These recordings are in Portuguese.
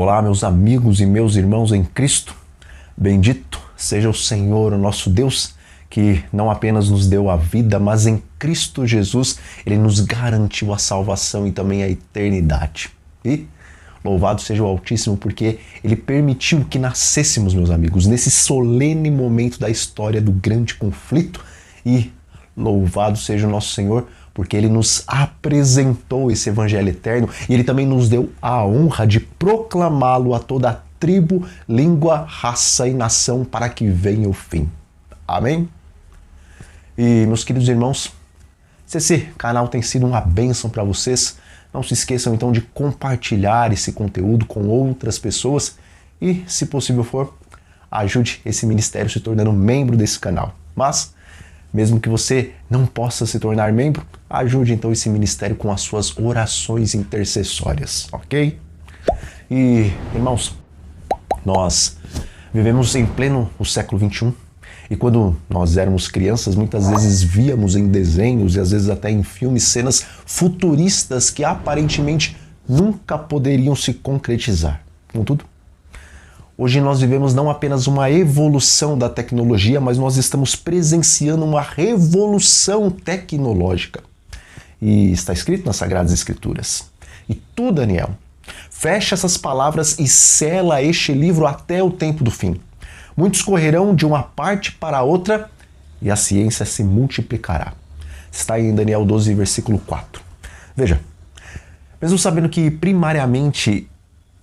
Olá, meus amigos e meus irmãos em Cristo. Bendito seja o Senhor, o nosso Deus, que não apenas nos deu a vida, mas em Cristo Jesus Ele nos garantiu a salvação e também a eternidade. E louvado seja o Altíssimo, porque Ele permitiu que nascêssemos, meus amigos, nesse solene momento da história do grande conflito. E louvado seja o nosso Senhor, porque Ele nos apresentou esse Evangelho eterno e Ele também nos deu a honra de proclamá-lo a toda a tribo, língua, raça e nação para que venha o fim. Amém? E, meus queridos irmãos, se esse canal tem sido uma bênção para vocês, não se esqueçam então de compartilhar esse conteúdo com outras pessoas e, se possível for, ajude esse ministério se tornando membro desse canal. Mas, mesmo que você não possa se tornar membro, ajude então esse ministério com as suas orações intercessórias, ok? E, irmãos, nós vivemos em pleno o século XXI e quando nós éramos crianças, muitas vezes víamos em desenhos e às vezes até em filmes cenas futuristas que aparentemente nunca poderiam se concretizar. Contudo, hoje nós vivemos não apenas uma evolução da tecnologia, mas nós estamos presenciando uma revolução tecnológica. E está escrito nas Sagradas Escrituras. E tu, Daniel, fecha essas palavras e sela este livro até o tempo do fim. Muitos correrão de uma parte para a outra e a ciência se multiplicará. Está em Daniel 12, versículo 4. Veja, mesmo sabendo que primariamente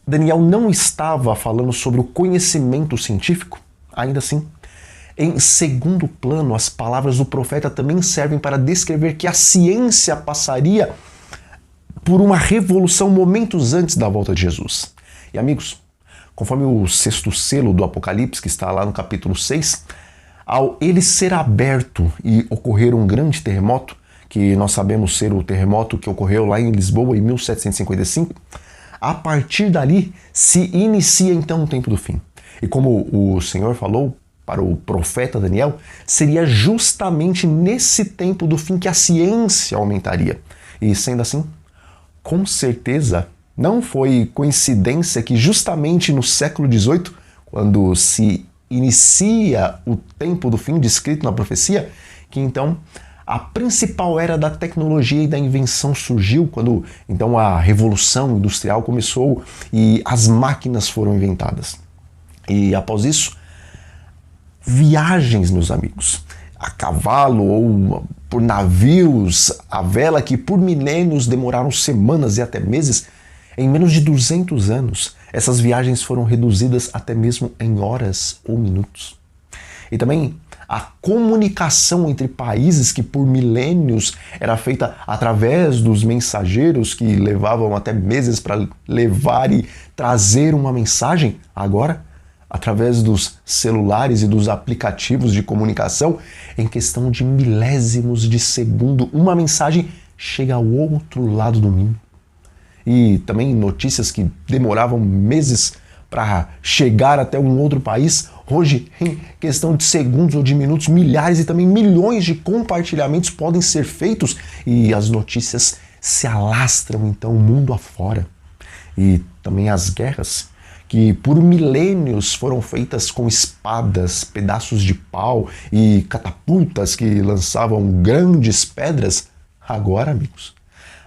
Daniel não estava falando sobre o conhecimento científico, ainda assim, em segundo plano, as palavras do profeta também servem para descrever que a ciência passaria por uma revolução momentos antes da volta de Jesus. E amigos, conforme o sexto selo do Apocalipse, que está lá no capítulo 6, ao ele ser aberto e ocorrer um grande terremoto, que nós sabemos ser o terremoto que ocorreu lá em Lisboa em 1755, a partir dali se inicia então o tempo do fim. E como o Senhor falou para o profeta Daniel, seria justamente nesse tempo do fim que a ciência aumentaria. E sendo assim, com certeza não foi coincidência que justamente no século XVIII, quando se inicia o tempo do fim descrito na profecia, que então a principal era da tecnologia e da invenção surgiu, quando então a revolução industrial começou e as máquinas foram inventadas. E após isso, viagens, meus amigos, a cavalo ou por navios, a vela, que por milênios demoraram semanas e até meses, em menos de 200 anos, essas viagens foram reduzidas até mesmo em horas ou minutos. E também a comunicação entre países, que por milênios era feita através dos mensageiros que levavam até meses para levar e trazer uma mensagem, agora, através dos celulares e dos aplicativos de comunicação, em questão de milésimos de segundo, uma mensagem chega ao outro lado do mundo. E também notícias que demoravam meses para chegar até um outro país, hoje, em questão de segundos ou de minutos, milhares e também milhões de compartilhamentos podem ser feitos e as notícias se alastram então o mundo afora. E também as guerras, que por milênios foram feitas com espadas, pedaços de pau e catapultas que lançavam grandes pedras, agora, amigos,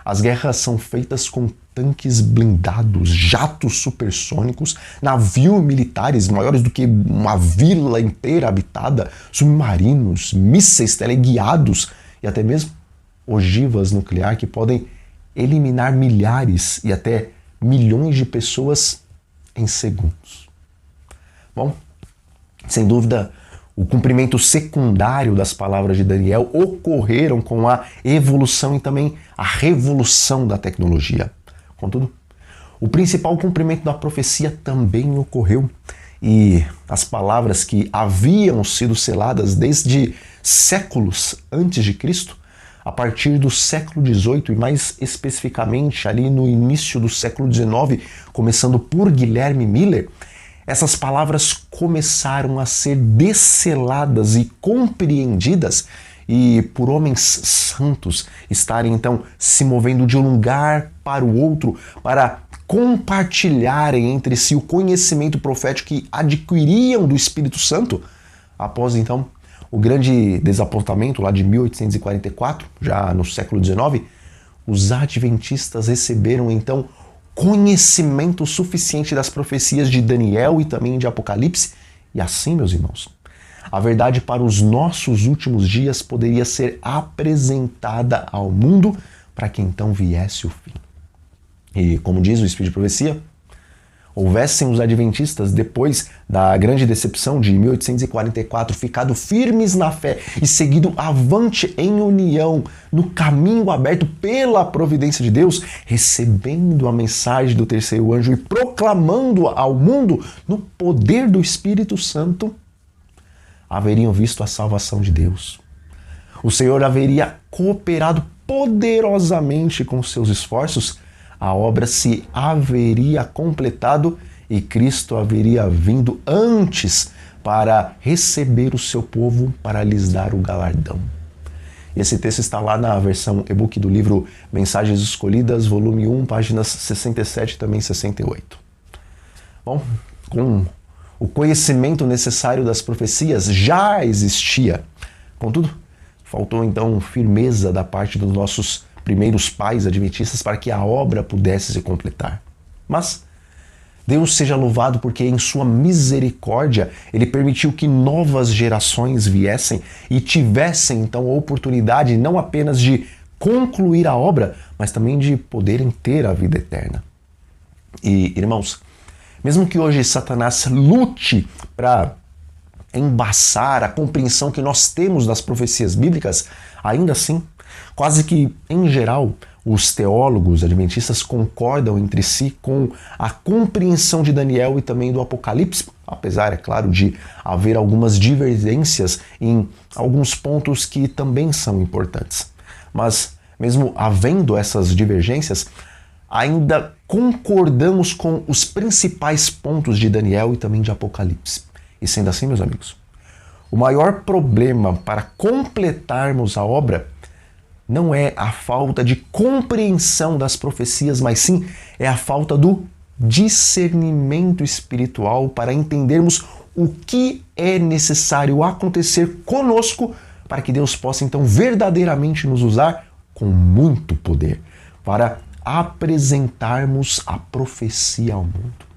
as guerras são feitas com tanques blindados, jatos supersônicos, navios militares maiores do que uma vila inteira habitada, submarinos, mísseis teleguiados e até mesmo ogivas nucleares que podem eliminar milhares e até milhões de pessoas em segundos. Bom, sem dúvida, o cumprimento secundário das palavras de Daniel ocorreram com a evolução e também a revolução da tecnologia. Contudo, o principal cumprimento da profecia também ocorreu e as palavras que haviam sido seladas desde séculos antes de Cristo, a partir do século XVIII e mais especificamente ali no início do século XIX, começando por Guilherme Miller, essas palavras começaram a ser desceladas e compreendidas e por homens santos estarem então se movendo de um lugar para o outro para compartilharem entre si o conhecimento profético que adquiriam do Espírito Santo, após então o grande desapontamento lá de 1844, já no século XIX, os adventistas receberam então conhecimento suficiente das profecias de Daniel e também de Apocalipse, e assim, meus irmãos, a verdade para os nossos últimos dias poderia ser apresentada ao mundo para que então viesse o fim. E como diz o Espírito de Profecia, houvessem os adventistas, depois da grande decepção de 1844, ficado firmes na fé e seguido avante em união no caminho aberto pela providência de Deus, recebendo a mensagem do terceiro anjo e proclamando ao mundo no poder do Espírito Santo, haveriam visto a salvação de Deus. O Senhor haveria cooperado poderosamente com seus esforços, a obra se haveria completado e Cristo haveria vindo antes para receber o seu povo, para lhes dar o galardão. Esse texto está lá na versão e-book do livro Mensagens Escolhidas, volume 1, páginas 67 e também 68. Bom, com o conhecimento necessário das profecias já existia. Contudo, faltou então firmeza da parte dos nossos primeiros pais adventistas para que a obra pudesse se completar. Mas Deus seja louvado porque em sua misericórdia Ele permitiu que novas gerações viessem e tivessem então a oportunidade não apenas de concluir a obra, mas também de poderem ter a vida eterna. E, irmãos, mesmo que hoje Satanás lute para embaçar a compreensão que nós temos das profecias bíblicas, ainda assim, quase que em geral, os teólogos adventistas concordam entre si com a compreensão de Daniel e também do Apocalipse, apesar, é claro, de haver algumas divergências em alguns pontos que também são importantes. Mas, mesmo havendo essas divergências, ainda concordamos com os principais pontos de Daniel e também de Apocalipse. E sendo assim, meus amigos, o maior problema para completarmos a obra não é a falta de compreensão das profecias, mas sim é a falta do discernimento espiritual para entendermos o que é necessário acontecer conosco para que Deus possa então verdadeiramente nos usar com muito poder para apresentarmos a profecia ao mundo.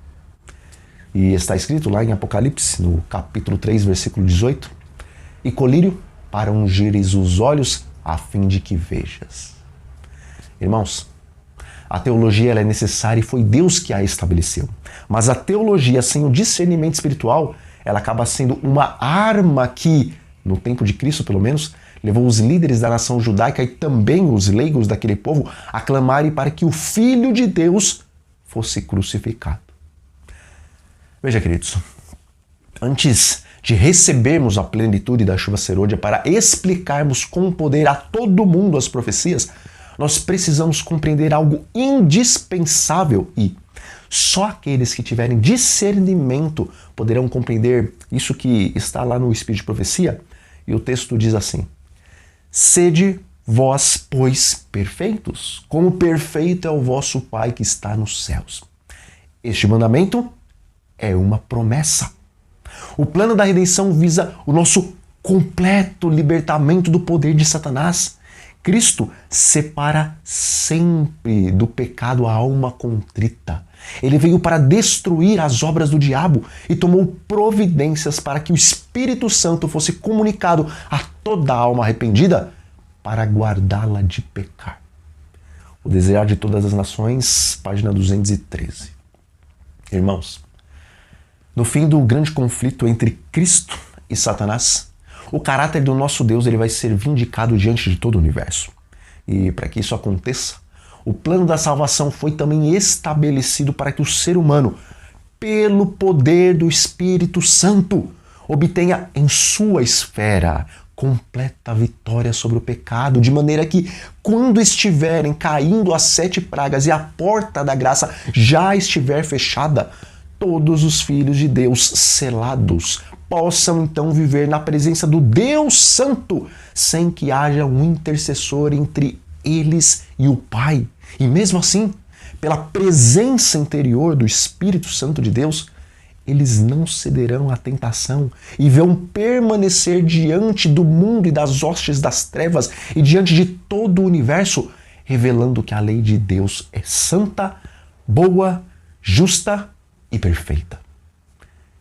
E está escrito lá em Apocalipse, no capítulo 3, versículo 18, e colírio para ungires os olhos a fim de que vejas. Irmãos, a teologia ela é necessária e foi Deus que a estabeleceu. Mas a teologia sem o discernimento espiritual, ela acaba sendo uma arma que, no tempo de Cristo pelo menos, levou os líderes da nação judaica e também os leigos daquele povo a clamarem para que o Filho de Deus fosse crucificado. Veja, queridos, antes de recebermos a plenitude da chuva serôdia para explicarmos com poder a todo mundo as profecias, nós precisamos compreender algo indispensável e só aqueles que tiverem discernimento poderão compreender isso que está lá no Espírito de Profecia. E o texto diz assim: sede vós, pois, perfeitos, como perfeito é o vosso Pai que está nos céus. Este mandamento é uma promessa. O plano da redenção visa o nosso completo libertamento do poder de Satanás. Cristo separa sempre do pecado a alma contrita. Ele veio para destruir as obras do diabo e tomou providências para que o Espírito Santo fosse comunicado a toda alma arrependida para guardá-la de pecar. O Desejar de Todas as Nações, página 213. Irmãos, no fim do grande conflito entre Cristo e Satanás, o caráter do nosso Deus ele vai ser vindicado diante de todo o universo. E para que isso aconteça, o plano da salvação foi também estabelecido para que o ser humano, pelo poder do Espírito Santo, obtenha em sua esfera completa vitória sobre o pecado, de maneira que, quando estiverem caindo as 7 pragas e a porta da graça já estiver fechada, todos os filhos de Deus selados possam então viver na presença do Deus Santo, sem que haja um intercessor entre eles e o Pai. E mesmo assim, pela presença interior do Espírito Santo de Deus, eles não cederão à tentação e vão permanecer diante do mundo e das hostes das trevas e diante de todo o universo, revelando que a lei de Deus é santa, boa, justa e perfeita.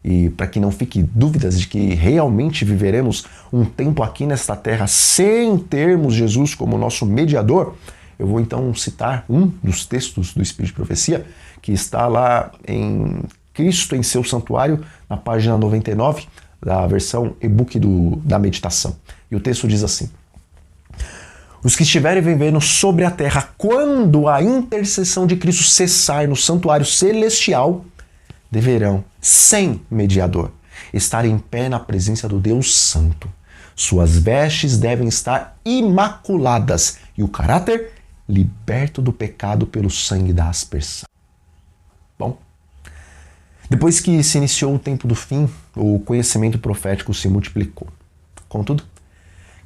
E para que não fique dúvidas de que realmente viveremos um tempo aqui nesta terra sem termos Jesus como nosso mediador, eu vou então citar um dos textos do Espírito de Profecia, que está lá em Cristo em seu santuário, na página 99, da versão e-book da meditação. E o texto diz assim: os que estiverem vivendo sobre a terra quando a intercessão de Cristo cessar no santuário celestial, deverão, sem mediador, estar em pé na presença do Deus Santo. Suas vestes devem estar imaculadas e o caráter liberto do pecado pelo sangue da aspersão. Bom, depois que se iniciou o tempo do fim, o conhecimento profético se multiplicou. Contudo,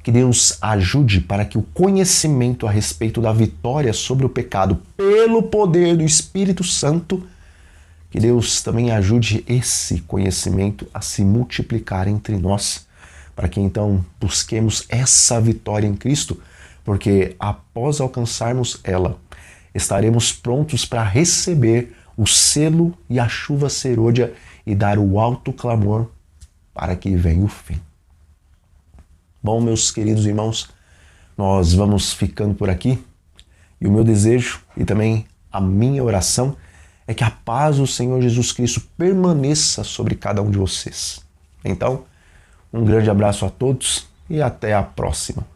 que Deus ajude para que o conhecimento a respeito da vitória sobre o pecado pelo poder do Espírito Santo, que Deus também ajude esse conhecimento a se multiplicar entre nós, para que então busquemos essa vitória em Cristo, porque após alcançarmos ela, estaremos prontos para receber o selo e a chuva serôdia e dar o alto clamor para que venha o fim. Bom, meus queridos irmãos, nós vamos ficando por aqui e o meu desejo e também a minha oração é que a paz do Senhor Jesus Cristo permaneça sobre cada um de vocês. Então, um grande abraço a todos e até a próxima.